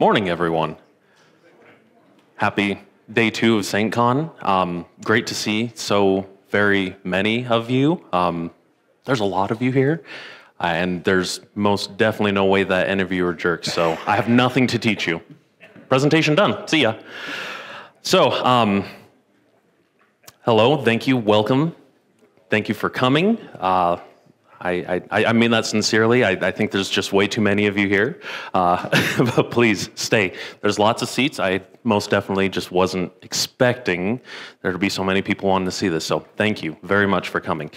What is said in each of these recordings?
Morning, everyone. Happy day 2 of SAINTCON. Great to see so very many of you. There's a lot of you here, and there's most definitely no way that any of you are jerks, so I have nothing to teach you. Presentation done. See ya. So, hello, thank you, welcome. Thank you for coming. I mean that sincerely. I think there's just way too many of you here, but please stay. There's lots of seats. I most definitely just wasn't expecting there to be so many people wanting to see this, so thank you very much for coming.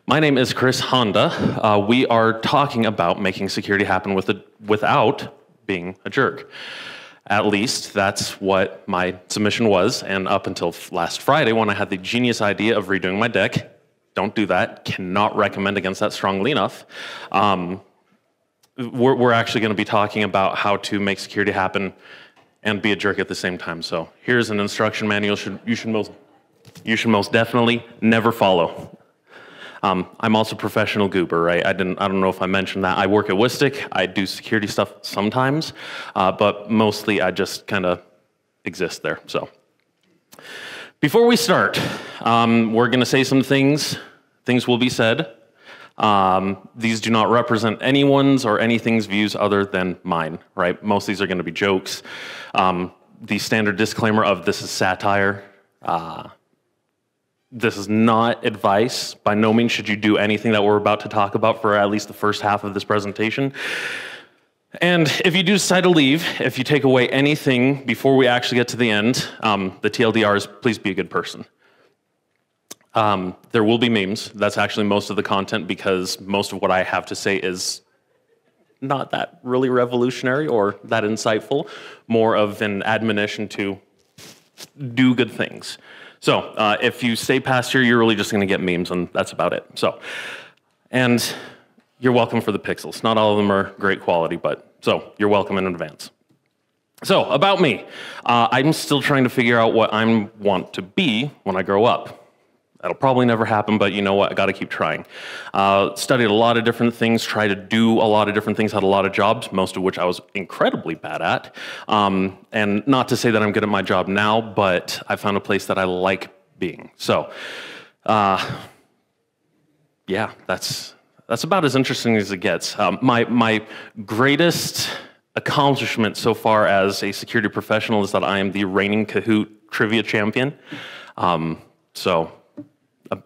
My name is Chris Honda. We are talking about making security happen without being a jerk. At least that's what my submission was, and up until last Friday when I had the genius idea of redoing my deck. Don't do that. Cannot recommend against that strongly enough. We're actually going to be talking about how to make security happen and be a jerk at the same time. So here's an instruction manual you should most definitely never follow. I'm also a professional goober, right? I don't know if I mentioned that. I work at Wistic. I do security stuff sometimes, but mostly I just kind of exist there. So before we start, we're going to say some things. Things will be said. These do not represent anyone's or anything's views other than mine, right? Most of these are going to be jokes. The standard disclaimer of this is satire. This is not advice. By no means should you do anything that we're about to talk about for at least the first half of this presentation. And if you do decide to leave, if you take away anything before we actually get to the end, the TLDR is please be a good person. There will be memes. That's actually most of the content because most of what I have to say is not that really revolutionary or that insightful, more of an admonition to do good things. So if you stay past here, you're really just going to get memes, and that's about it. So, and you're welcome for the pixels. Not all of them are great quality, but so you're welcome in advance. So about me, I'm still trying to figure out what I want to be when I grow up. That'll probably never happen, but you know what? I got to keep trying. Studied a lot of different things, tried to do a lot of different things, had a lot of jobs, most of which I was incredibly bad at. And not to say that I'm good at my job now, but I found a place that I like being. So, yeah, that's about as interesting as it gets. My greatest accomplishment so far as a security professional is that I am the reigning Kahoot trivia champion.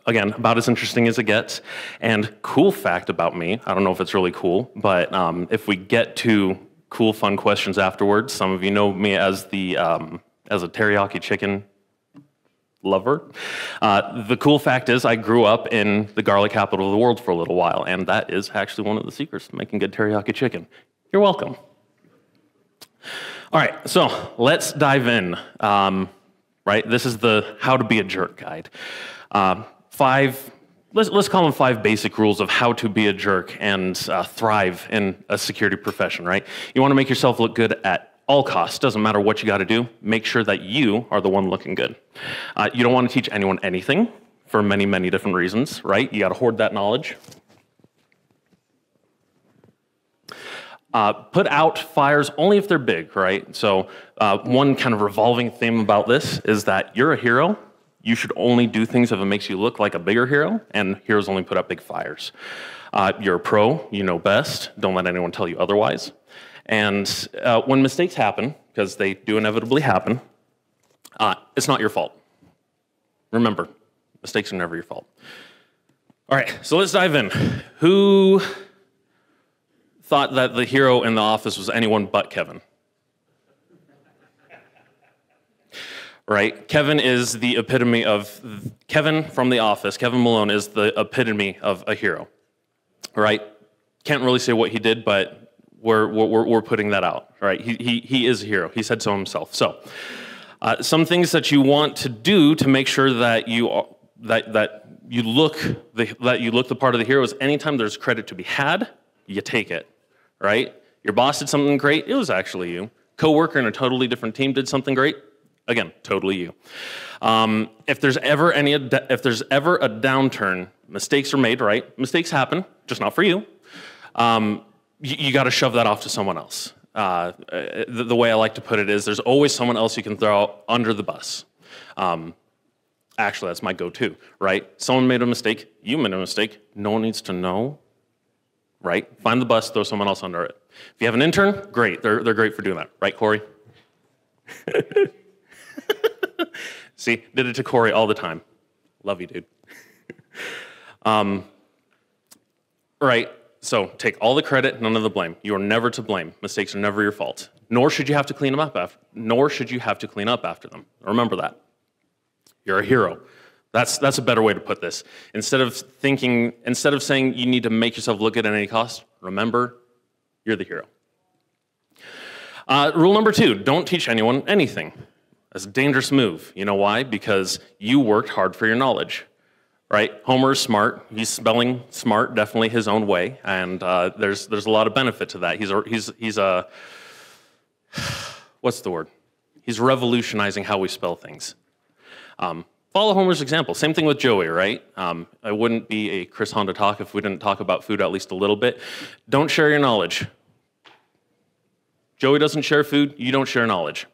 Again, about as interesting as it gets. And cool fact about me, I don't know if it's really cool, but if we get to cool, fun questions afterwards, some of you know me as as a teriyaki chicken lover. The cool fact is I grew up in the garlic capital of the world for a little while, and that is actually one of the secrets to making good teriyaki chicken. You're welcome. All right, so let's dive in. Right, this is the how to be a jerk guide. Let's call them 5 basic rules of how to be a jerk and thrive in a security profession, right? You want to make yourself look good at all costs. Doesn't matter what you got to do. Make sure that you are the one looking good. You don't want to teach anyone anything for many, many different reasons, right? You got to hoard that knowledge. Put out fires only if they're big, right? So one kind of revolving theme about this is that you're a hero. You should only do things if it makes you look like a bigger hero, and heroes only put out big fires. You're a pro, you know best. Don't let anyone tell you otherwise. And when mistakes happen, because they do inevitably happen, it's not your fault. Remember, mistakes are never your fault. All right, so let's dive in. Who thought that the hero in The Office was anyone but Kevin? Right? Kevin is the epitome of, Kevin from The Office, Kevin Malone is the epitome of a hero, right? Can't really say what he did, but we're putting that out, right? He is a hero. He said so himself. So, some things that you want to do to make sure that you look the part of the hero is anytime there's credit to be had, you take it, right? Your boss did something great, it was actually you. Coworker in a totally different team did something great, again, totally you. If there's ever a downturn, mistakes are made, right? Mistakes happen, just not for you. You got to shove that off to someone else. the way I like to put it is there's always someone else you can throw under the bus. Actually, that's my go-to, right? Someone made a mistake, you made a mistake, no one needs to know, right? Find the bus, throw someone else under it. If you have an intern, great, they're great for doing that, right, Corey? See, did it to Corey all the time. Love you, dude. Right, so take all the credit, none of the blame. You are never to blame. Mistakes are never your fault. Nor should you have to clean them up after. Nor should you have to clean up after them. Remember that. You're a hero. That's a better way to put this. Instead of saying you need to make yourself look good at any cost, remember, you're the hero. Rule number 2, don't teach anyone anything. That's a dangerous move. You know why? Because you worked hard for your knowledge, right? Homer's smart. He's spelling smart definitely his own way, and there's a lot of benefit to that. He's a what's the word? He's revolutionizing how we spell things. Follow Homer's example. Same thing with Joey, right? I wouldn't be a Chris Honda talk if we didn't talk about food at least a little bit. Don't share your knowledge. Joey doesn't share food, you don't share knowledge.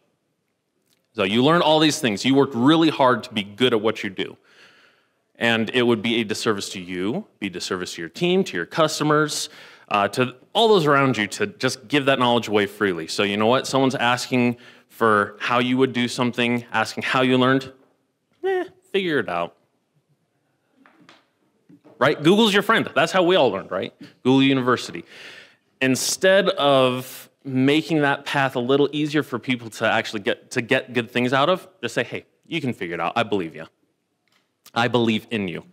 So you learn all these things. You worked really hard to be good at what you do. And it would be a disservice to you, be a disservice to your team, to your customers, to all those around you to just give that knowledge away freely. So you know what? Someone's asking for how you would do something, asking how you learned. Figure it out. Right? Google's your friend. That's how we all learned, right? Google University. Instead of making that path a little easier for people to actually get good things out of, just say, hey, you can figure it out. I believe you. I believe in you.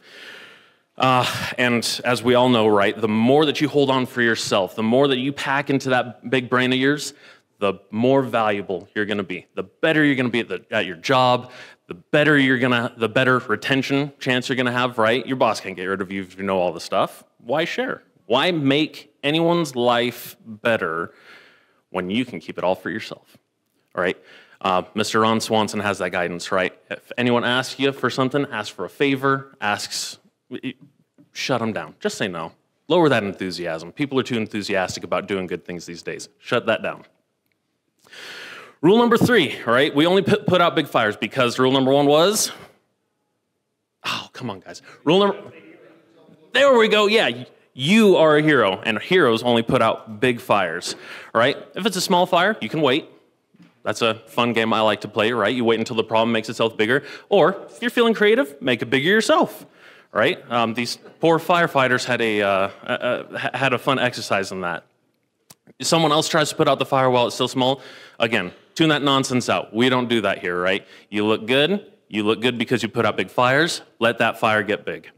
And as we all know, right, the more that you hold on for yourself, the more that you pack into that big brain of yours, the more valuable you're going to be. The better you're going to be at your job, the better retention chance you're going to have, right? Your boss can't get rid of you if you know all the stuff. Why share? Why make anyone's life better when you can keep it all for yourself, all right? Mr. Ron Swanson has that guidance, right? If anyone asks you for something, ask for a favor, shut them down. Just say no. Lower that enthusiasm. People are too enthusiastic about doing good things these days. Shut that down. Rule number 3, all right? We only put out big fires because rule number 1 was, oh, come on, guys. There we go, yeah. You are a hero, and heroes only put out big fires, all right? If it's a small fire, you can wait. That's a fun game I like to play, right? You wait until the problem makes itself bigger. Or, if you're feeling creative, make it bigger yourself, right? These poor firefighters had a fun exercise in that. If someone else tries to put out the fire while it's still small, again, tune that nonsense out. We don't do that here, right? You look good because you put out big fires. Let that fire get big.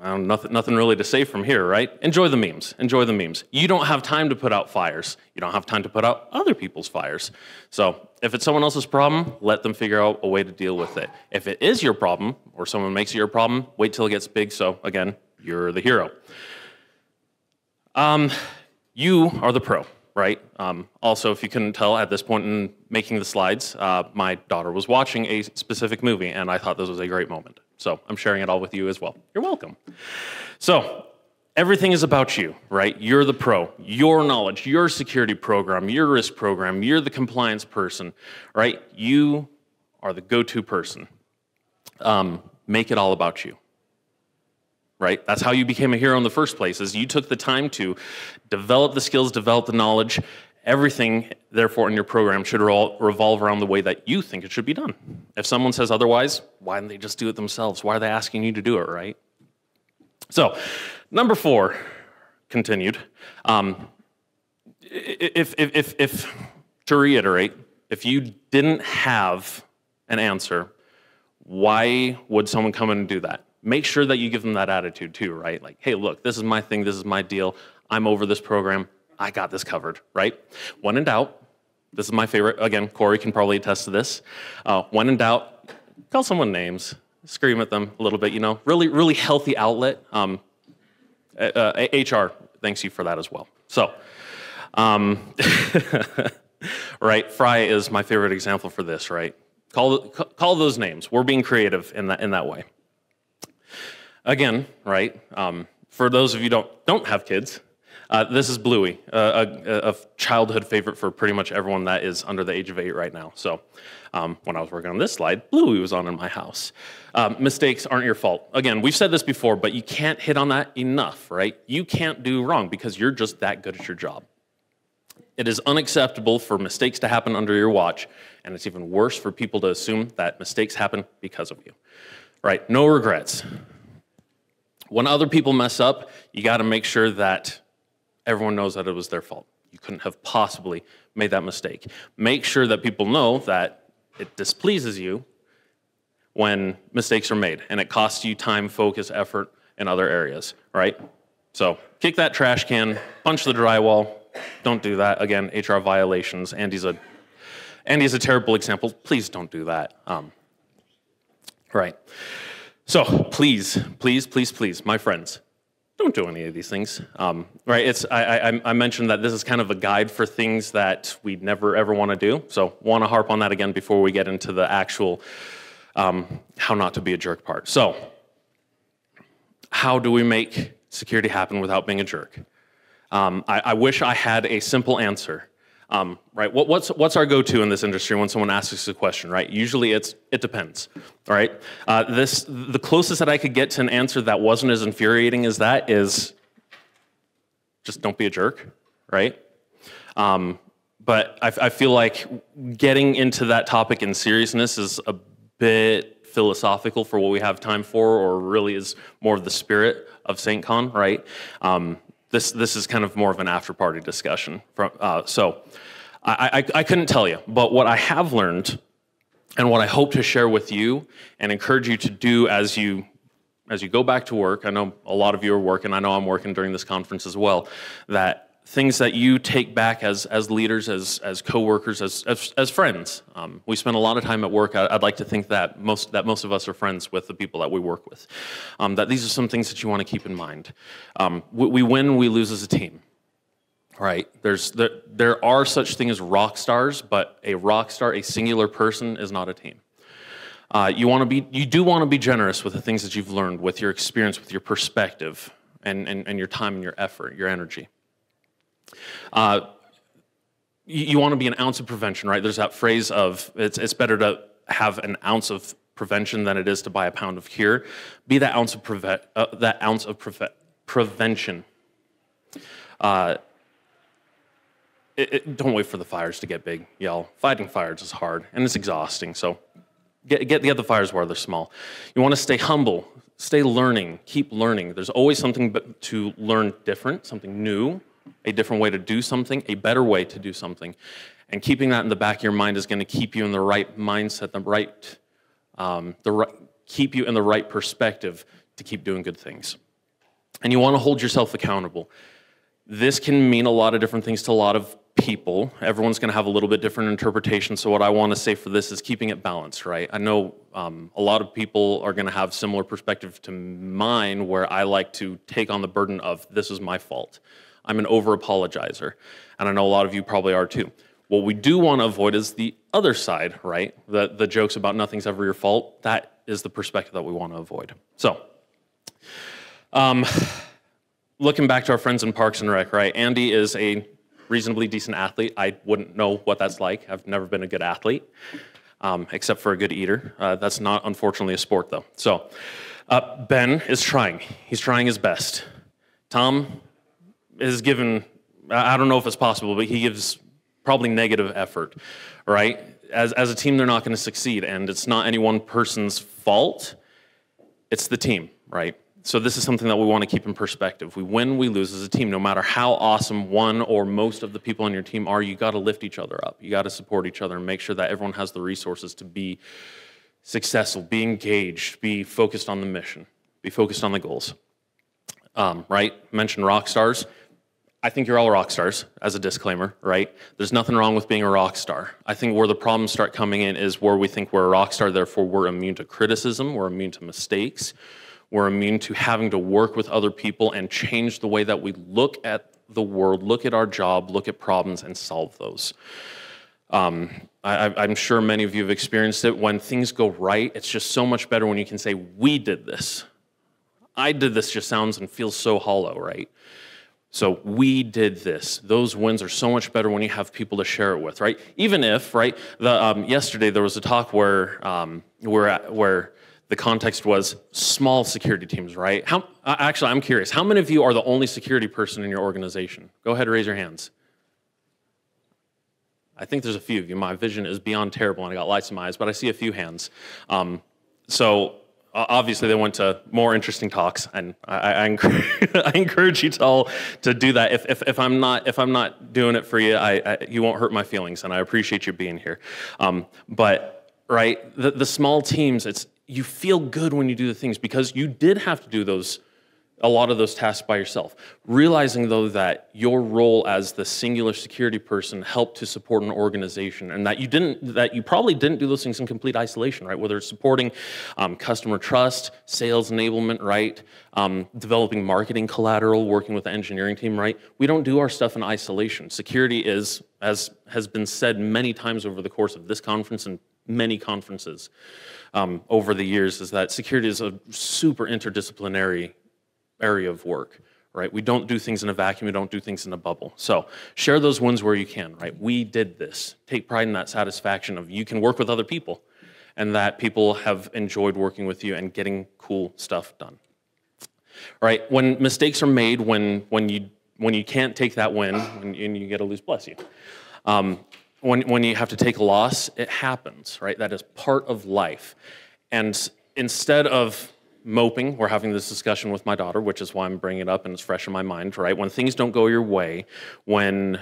Nothing really to say from here, right? Enjoy the memes. Enjoy the memes. You don't have time to put out fires. You don't have time to put out other people's fires. So if it's someone else's problem, let them figure out a way to deal with it. If it is your problem, or someone makes it your problem, wait till it gets big. So again, you're the hero. You are the pro, right? Also, if you couldn't tell at this point in making the slides, my daughter was watching a specific movie, and I thought this was a great moment. So I'm sharing it all with you as well. You're welcome. So everything is about you, right? You're the pro. Your knowledge, your security program, your risk program, you're the compliance person, right? You are the go-to person. Make it all about you. Right? That's how you became a hero in the first place, is you took the time to develop the skills, develop the knowledge. Everything, therefore, in your program should revolve around the way that you think it should be done. If someone says otherwise, why don't they just do it themselves? Why are they asking you to do it, right? So, number 4, continued. If to reiterate, if you didn't have an answer, why would someone come in and do that? Make sure that you give them that attitude too, right? Like, hey, look, this is my thing, this is my deal, I'm over this program, I got this covered, right? When in doubt, this is my favorite, again, Corey can probably attest to this. When in doubt, call someone names, scream at them a little bit, you know, really healthy outlet. HR thanks you for that as well. So, right, Fry is my favorite example for this, right? Call those names. We're being creative in that way. Again, right, for those of you who don't have kids, This is Bluey, a childhood favorite for pretty much everyone that is under the age of 8 right now. So when I was working on this slide, Bluey was on in my house. Mistakes aren't your fault. Again, we've said this before, but you can't hit on that enough, right? You can't do wrong because you're just that good at your job. It is unacceptable for mistakes to happen under your watch, and it's even worse for people to assume that mistakes happen because of you, right? No regrets. When other people mess up, you got to make sure that everyone knows that it was their fault. You couldn't have possibly made that mistake. Make sure that people know that it displeases you when mistakes are made, and it costs you time, focus, effort in other areas, right? So kick that trash can, punch the drywall. Don't do that. Again, HR violations. Andy's a terrible example. Please don't do that. Right. So please, please, please, please, my friends, don't do any of these things. Right. I mentioned that this is kind of a guide for things that we'd never ever want to do. So want to harp on that again before we get into the actual how not to be a jerk part. So how do we make security happen without being a jerk? I wish I had a simple answer. Right? What's our go-to in this industry when someone asks us a question, right? Usually it depends, all right? The closest that I could get to an answer that wasn't as infuriating as that is just don't be a jerk, right? But I feel like getting into that topic in seriousness is a bit philosophical for what we have time for, or really is more of the spirit of SAINTCON, right? This is kind of more of an after-party discussion. So I couldn't tell you, but what I have learned and what I hope to share with you and encourage you to do as you go back to work, I know a lot of you are working, I know I'm working during this conference as well, that things that you take back as leaders, as coworkers, as friends. We spend a lot of time at work. I'd like to think that most of us are friends with the people that we work with. That these are some things that you want to keep in mind. We win, we lose as a team. Right? There are such things as rock stars, but a rock star, a singular person, is not a team. You do want to be generous with the things that you've learned, with your experience, with your perspective, and your time and your effort, your energy. You want to be an ounce of prevention, right? There's that phrase of it's better to have an ounce of prevention than it is to buy a pound of cure. Be that ounce of prevention. Don't wait for the fires to get big, y'all. Fighting fires is hard and it's exhausting. So get the fires where they're small. You want to stay humble, stay learning, keep learning. There's always something to learn different, something new. A different way to do something, a better way to do something. And keeping that in the back of your mind is going to keep you in the right mindset, keep you in the right perspective to keep doing good things. And you want to hold yourself accountable. This can mean a lot of different things to a lot of people. Everyone's going to have a little bit different interpretation. So what I want to say for this is keeping it balanced, right? I know a lot of people are going to have similar perspective to mine, where I like to take on the burden of this is my fault. I'm an over-apologizer, and I know a lot of you probably are too. What we do want to avoid is the other side, right? The jokes about nothing's ever your fault. That is the perspective that we want to avoid. So, looking back to our friends in Parks and Rec, right? Andy is a reasonably decent athlete. I wouldn't know what that's like. I've never been a good athlete, except for a good eater. That's not, unfortunately, a sport, though. So, Ben is trying. He's trying his best. Tom is given, I don't know if it's possible, but he gives probably negative effort, right? As a team, they're not going to succeed, and it's not any one person's fault. It's the team, right? So this is something that we want to keep in perspective. We win, we lose as a team. No matter how awesome one or most of the people on your team are, you got to lift each other up. You got to support each other and make sure that everyone has the resources to be successful, be engaged, be focused on the mission, be focused on the goals. Right? Mention rock stars. I think you're all rock stars, as a disclaimer, right? There's nothing wrong with being a rock star. I think where the problems start coming in is where we think we're a rock star, therefore we're immune to criticism, we're immune to mistakes, we're immune to having to work with other people and change the way that we look at the world, look at our job, look at problems, and solve those. I'm sure many of you have experienced it. When things go right, it's just so much better when you can say, we did this. I did this just sounds and feels so hollow, right? So we did this. Those wins are so much better when you have people to share it with, right? Even if, right, yesterday there was a talk where the context was small security teams, right? Actually, I'm curious. How many of you are the only security person in your organization? Go ahead and raise your hands. I think there's a few of you. My vision is beyond terrible, and I got lights in my eyes, but I see a few hands. Obviously, they went to more interesting talks, and I encourage you to all to do that. If I'm not doing it for you, you won't hurt my feelings, and I appreciate you being here. But right, the small teams, you feel good when you do the things because you did have to do a lot of those tasks by yourself. Realizing, though, that your role as the singular security person helped to support an organization, and that you probably didn't do those things in complete isolation, right? Whether it's supporting customer trust, sales enablement, right? Developing marketing collateral, working with the engineering team, right? We don't do our stuff in isolation. Security is, as has been said many times over the course of this conference and many conferences over the years, is that security is a super interdisciplinary area of work, right? We don't do things in a vacuum. We don't do things in a bubble. So share those wins where you can, right? We did this. Take pride in that satisfaction of you can work with other people and that people have enjoyed working with you and getting cool stuff done. All right, when mistakes are made, when you can't take that win, and you get to lose, bless you. When you have to take a loss, it happens, right? That is part of life. And instead of moping, we're having this discussion with my daughter, which is why I'm bringing it up and it's fresh in my mind, right? When things don't go your way, when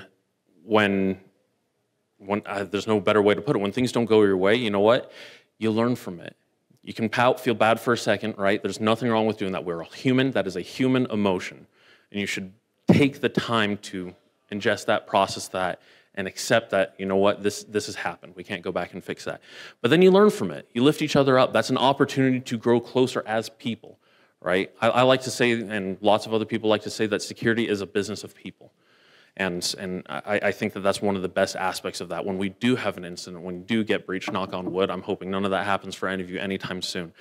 there's no better way to put it, when things don't go your way, you know what? You learn from it. You can pout, feel bad for a second, right? There's nothing wrong with doing that. We're all human. That is a human emotion. And you should take the time to ingest that, process that, and accept that, you know what, this has happened. We can't go back and fix that. But then you learn from it. You lift each other up. That's an opportunity to grow closer as people, right? I like to say, and lots of other people like to say, that security is a business of people. And I think that that's one of the best aspects of that. When we do have an incident, when we do get breached, knock on wood, I'm hoping none of that happens for any of you anytime soon.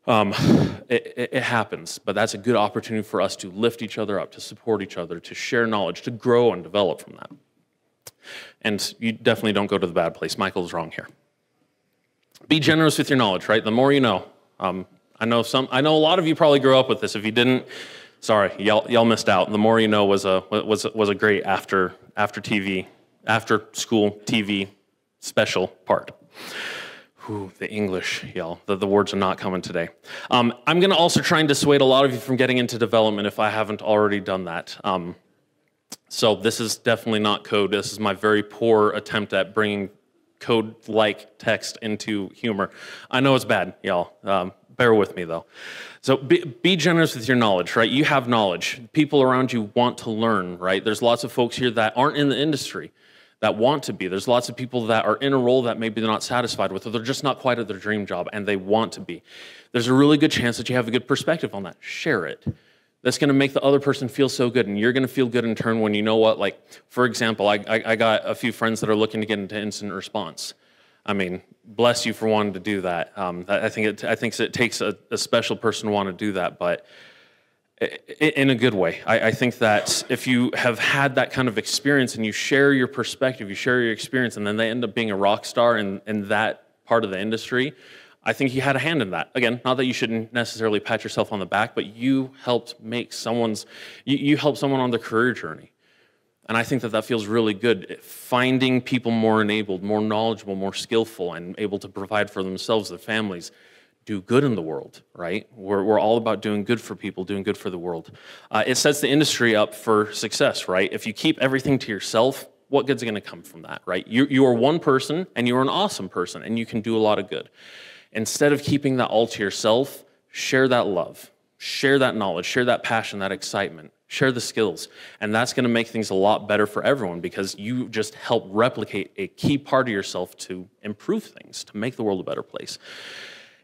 It happens, but that's a good opportunity for us to lift each other up, to support each other, to share knowledge, to grow and develop from that. And you definitely don't go to the bad place. Michael's wrong here. Be generous with your knowledge, right? The more you know. I know a lot of you probably grew up with this. If you didn't, sorry, y'all missed out. The more you know was a great after school TV special part. Ooh, the English, y'all. The words are not coming today. I'm going to also try and dissuade a lot of you from getting into development if I haven't already done that. So this is definitely not code. This is my very poor attempt at bringing code-like text into humor. I know it's bad, y'all. Bear with me, though. So be generous with your knowledge, right? You have knowledge. People around you want to learn, right? There's lots of folks here that aren't in the industry that want to be. There's lots of people that are in a role that maybe they're not satisfied with, or they're just not quite at their dream job, and they want to be. There's a really good chance that you have a good perspective on that. Share it. That's going to make the other person feel so good, and you're going to feel good in turn when you know what, like, for example, I got a few friends that are looking to get into incident response. I mean, bless you for wanting to do that. I think it takes a special person to want to do that, but in a good way. I think that if you have had that kind of experience and you share your perspective, you share your experience, and then they end up being a rock star in that part of the industry, I think you had a hand in that. Again, not that you shouldn't necessarily pat yourself on the back, but you helped make you helped someone on their career journey. And I think that feels really good. Finding people more enabled, more knowledgeable, more skillful, and able to provide for themselves, their families, do good in the world, right? We're all about doing good for people, doing good for the world. It sets the industry up for success, right? If you keep everything to yourself, what good's going to come from that, right? You are one person, and you are an awesome person, and you can do a lot of good. Instead of keeping that all to yourself, share that love, share that knowledge, share that passion, that excitement, share the skills. And that's going to make things a lot better for everyone because you just help replicate a key part of yourself to improve things, to make the world a better place.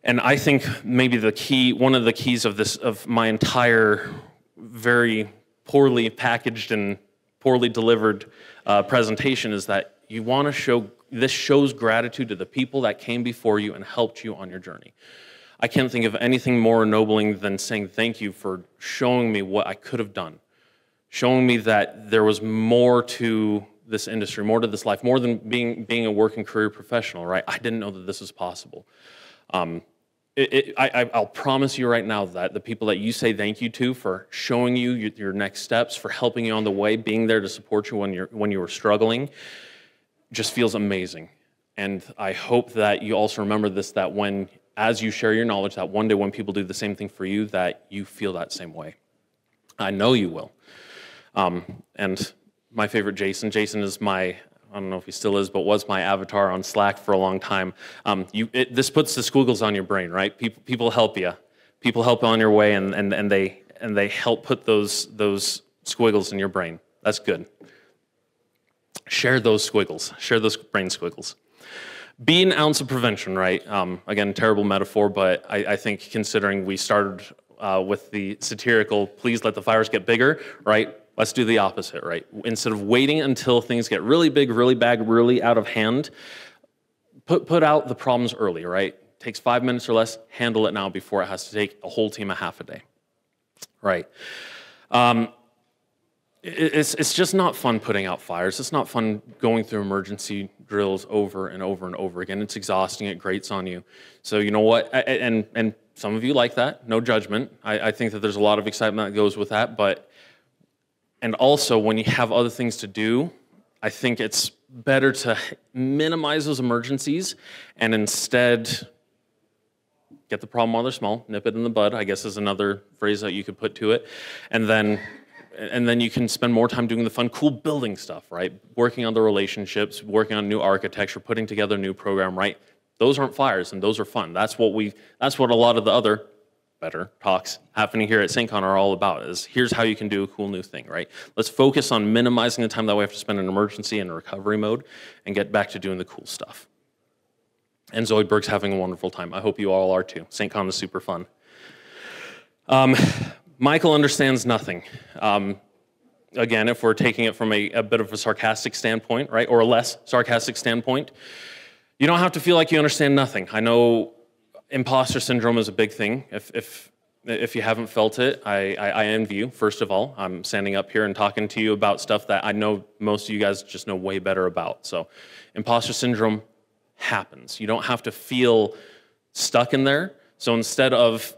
And I think maybe one of the keys of my entire very poorly packaged and poorly delivered presentation is that you want to show. This shows gratitude to the people that came before you and helped you on your journey. I can't think of anything more ennobling than saying thank you for showing me what I could have done, showing me that there was more to this industry, more to this life, more than being a working career professional, right? I didn't know that this was possible. I'll promise you right now that the people that you say thank you to for showing you your next steps, for helping you on the way, being there to support you when you were struggling, just feels amazing. And I hope that you also remember this, that as you share your knowledge, that one day when people do the same thing for you, that you feel that same way. I know you will. And my favorite Jason is I don't know if he still is, but was my avatar on Slack for a long time. This puts the squiggles on your brain, right? People help you. People help on your way, and they help put those squiggles in your brain. That's good. Share those squiggles. Share those brain squiggles. Be an ounce of prevention, right? Again, terrible metaphor, but I think considering we started with the satirical, please let the fires get bigger, right? Let's do the opposite, right? Instead of waiting until things get really big, really bad, really out of hand, put out the problems early, right? Takes 5 minutes or less, handle it now before it has to take a whole team a half a day, right? It's just not fun putting out fires. It's not fun going through emergency drills over and over and over again. It's exhausting. It grates on you. So you know what? And some of you like that. No judgment. I think that there's a lot of excitement that goes with that. And also, when you have other things to do, I think it's better to minimize those emergencies and instead get the problem while they're small, nip it in the bud, I guess is another phrase that you could put to it. And then you can spend more time doing the fun, cool building stuff, right? Working on the relationships, working on new architecture, putting together a new program, right? Those aren't fires, and those are fun. That's what a lot of the other better talks happening here at SAINTCON are all about, is here's how you can do a cool new thing, right? Let's focus on minimizing the time that we have to spend in emergency and recovery mode and get back to doing the cool stuff. And Zoidberg's having a wonderful time. I hope you all are too. SAINTCON is super fun. Michael understands nothing. Again, if we're taking it from a bit of a sarcastic standpoint, right, or a less sarcastic standpoint, you don't have to feel like you understand nothing. I know imposter syndrome is a big thing. If you haven't felt it, I envy you, first of all. I'm standing up here and talking to you about stuff that I know most of you guys just know way better about. So imposter syndrome happens. You don't have to feel stuck in there. So instead of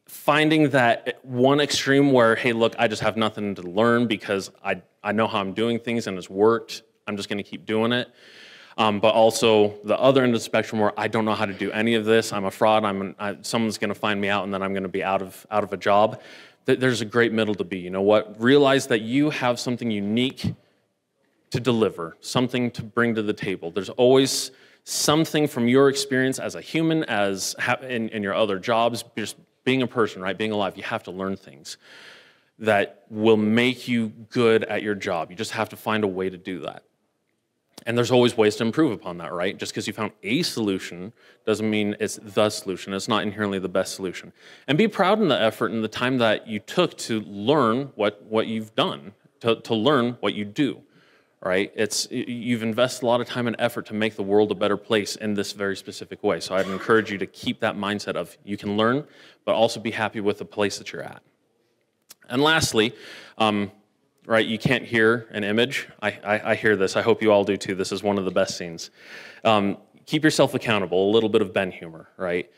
finding that one extreme where, hey, look, I just have nothing to learn because I know how I'm doing things and it's worked, I'm just going to keep doing it. But also the other end of the spectrum where I don't know how to do any of this, I'm a fraud, someone's going to find me out and then I'm going to be out of a job. There's a great middle to be. You know what? Realize that you have something unique to deliver, something to bring to the table. There's always something from your experience as a human, as in your other jobs, just being a person, right? Being alive, you have to learn things that will make you good at your job. You just have to find a way to do that. And there's always ways to improve upon that, right? Just because you found a solution doesn't mean it's the solution. It's not inherently the best solution. And be proud in the effort and the time that you took to learn what you've done, to learn what you do, right? You've invested a lot of time and effort to make the world a better place in this very specific way. So I'd encourage you to keep that mindset of you can learn, but also be happy with the place that you're at. And lastly, right, you can't hear an image. I hear this. I hope you all do too. This is one of the best scenes. Keep yourself accountable, a little bit of Ben humor, right?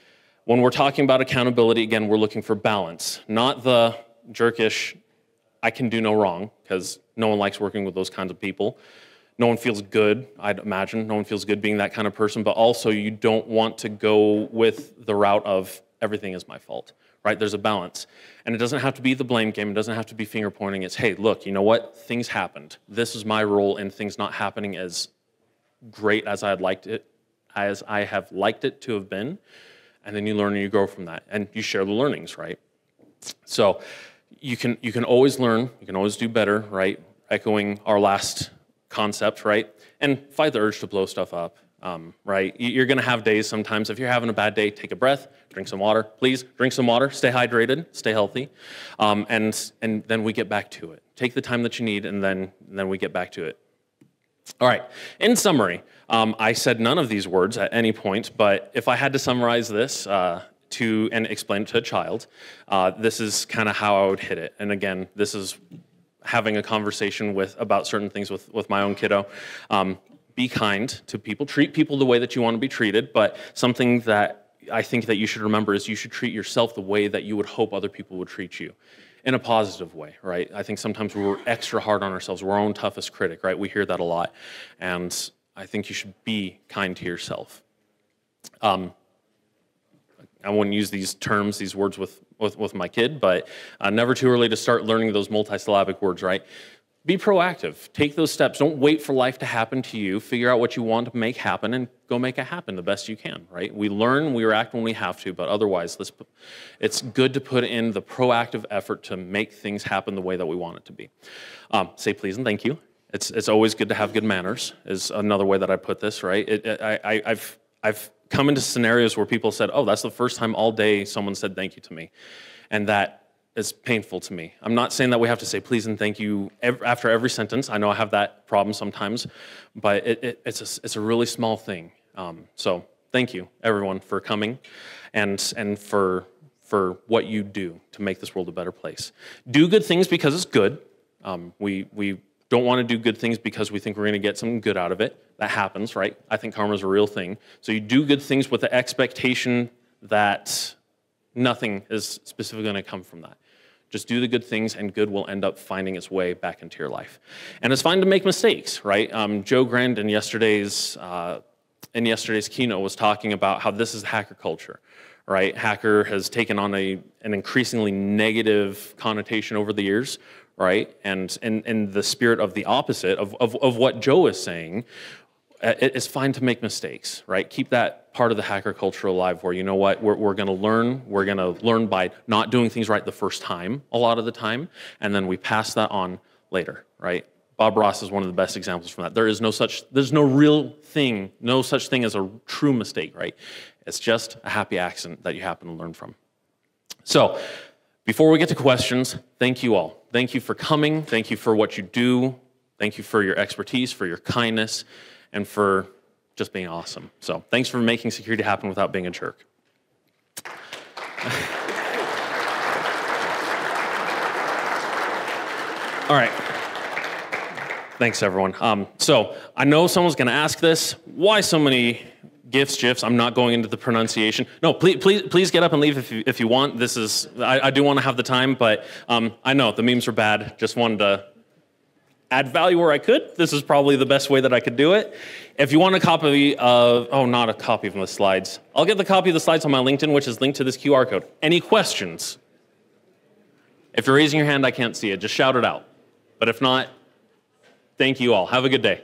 When we're talking about accountability, again, we're looking for balance, not the jerkish, I can do no wrong, because no one likes working with those kinds of people. No one feels good, I'd imagine. No one feels good being that kind of person, but also you don't want to go with the route of everything is my fault. Right? There's a balance. And it doesn't have to be the blame game. It doesn't have to be finger pointing. It's, hey, look, you know what? Things happened. This is my role in things not happening as great as I have liked it to have been. And then you learn and you grow from that. And you share the learnings, right? So you can always learn. You can always do better, right? Echoing our last concept, right? And fight the urge to blow stuff up. Right? You're going to have days sometimes. If you're having a bad day, take a breath, drink some water. Please drink some water, stay hydrated, stay healthy, and then we get back to it. Take the time that you need, and then we get back to it. All right. In summary, I said none of these words at any point, but if I had to summarize this and explain it to a child, this is kind of how I would hit it. And again, this is having a conversation about certain things with my own kiddo. Be kind to people, treat people the way that you want to be treated, but something that I think that you should remember is you should treat yourself the way that you would hope other people would treat you, in a positive way, right? I think sometimes we're extra hard on ourselves. We're our own toughest critic, right? We hear that a lot, and I think you should be kind to yourself. I wouldn't use these words with my kid, but never too early to start learning those multisyllabic words, right? Be proactive. Take those steps. Don't wait for life to happen to you. Figure out what you want to make happen and go make it happen the best you can, right? We learn, we react when we have to, but otherwise, it's good to put in the proactive effort to make things happen the way that we want it to be. Say please and thank you. It's always good to have good manners, is another way that I put this, right? I've come into scenarios where people said, oh, that's the first time all day someone said thank you to me. And that is painful to me. I'm not saying that we have to say please and thank you after every sentence. I know I have that problem sometimes, but it's a really small thing. So thank you, everyone, for coming and for what you do to make this world a better place. Do good things because it's good. We don't want to do good things because we think we're going to get something good out of it. That happens, right? I think karma is a real thing. So you do good things with the expectation that nothing is specifically going to come from that. Just do the good things, and good will end up finding its way back into your life. And it's fine to make mistakes, right? Joe Grand in yesterday's keynote was talking about how this is hacker culture, right? Hacker has taken on an increasingly negative connotation over the years, right? And in the spirit of the opposite of what Joe is saying, it's fine to make mistakes, right? Keep that part of the hacker culture alive where, you know what, we're going to learn. We're going to learn by not doing things right the first time, a lot of the time, and then we pass that on later, right? Bob Ross is one of the best examples from that. There's no such thing as a true mistake, right? It's just a happy accident that you happen to learn from. So, before we get to questions, thank you all. Thank you for coming. Thank you for what you do. Thank you for your expertise, for your kindness, and for just being awesome. So thanks for making security happen without being a jerk. All right. Thanks, everyone. So I know someone's going to ask this. Why so many GIFs? I'm not going into the pronunciation. No, please get up and leave if you want. I do want to have the time, but I know the memes are bad. Just wanted to add value where I could. This is probably the best way that I could do it. If you want a copy of, not a copy of the slides. I'll get the copy of the slides on my LinkedIn, which is linked to this QR code. Any questions? If you're raising your hand, I can't see it. Just shout it out. But if not, thank you all. Have a good day.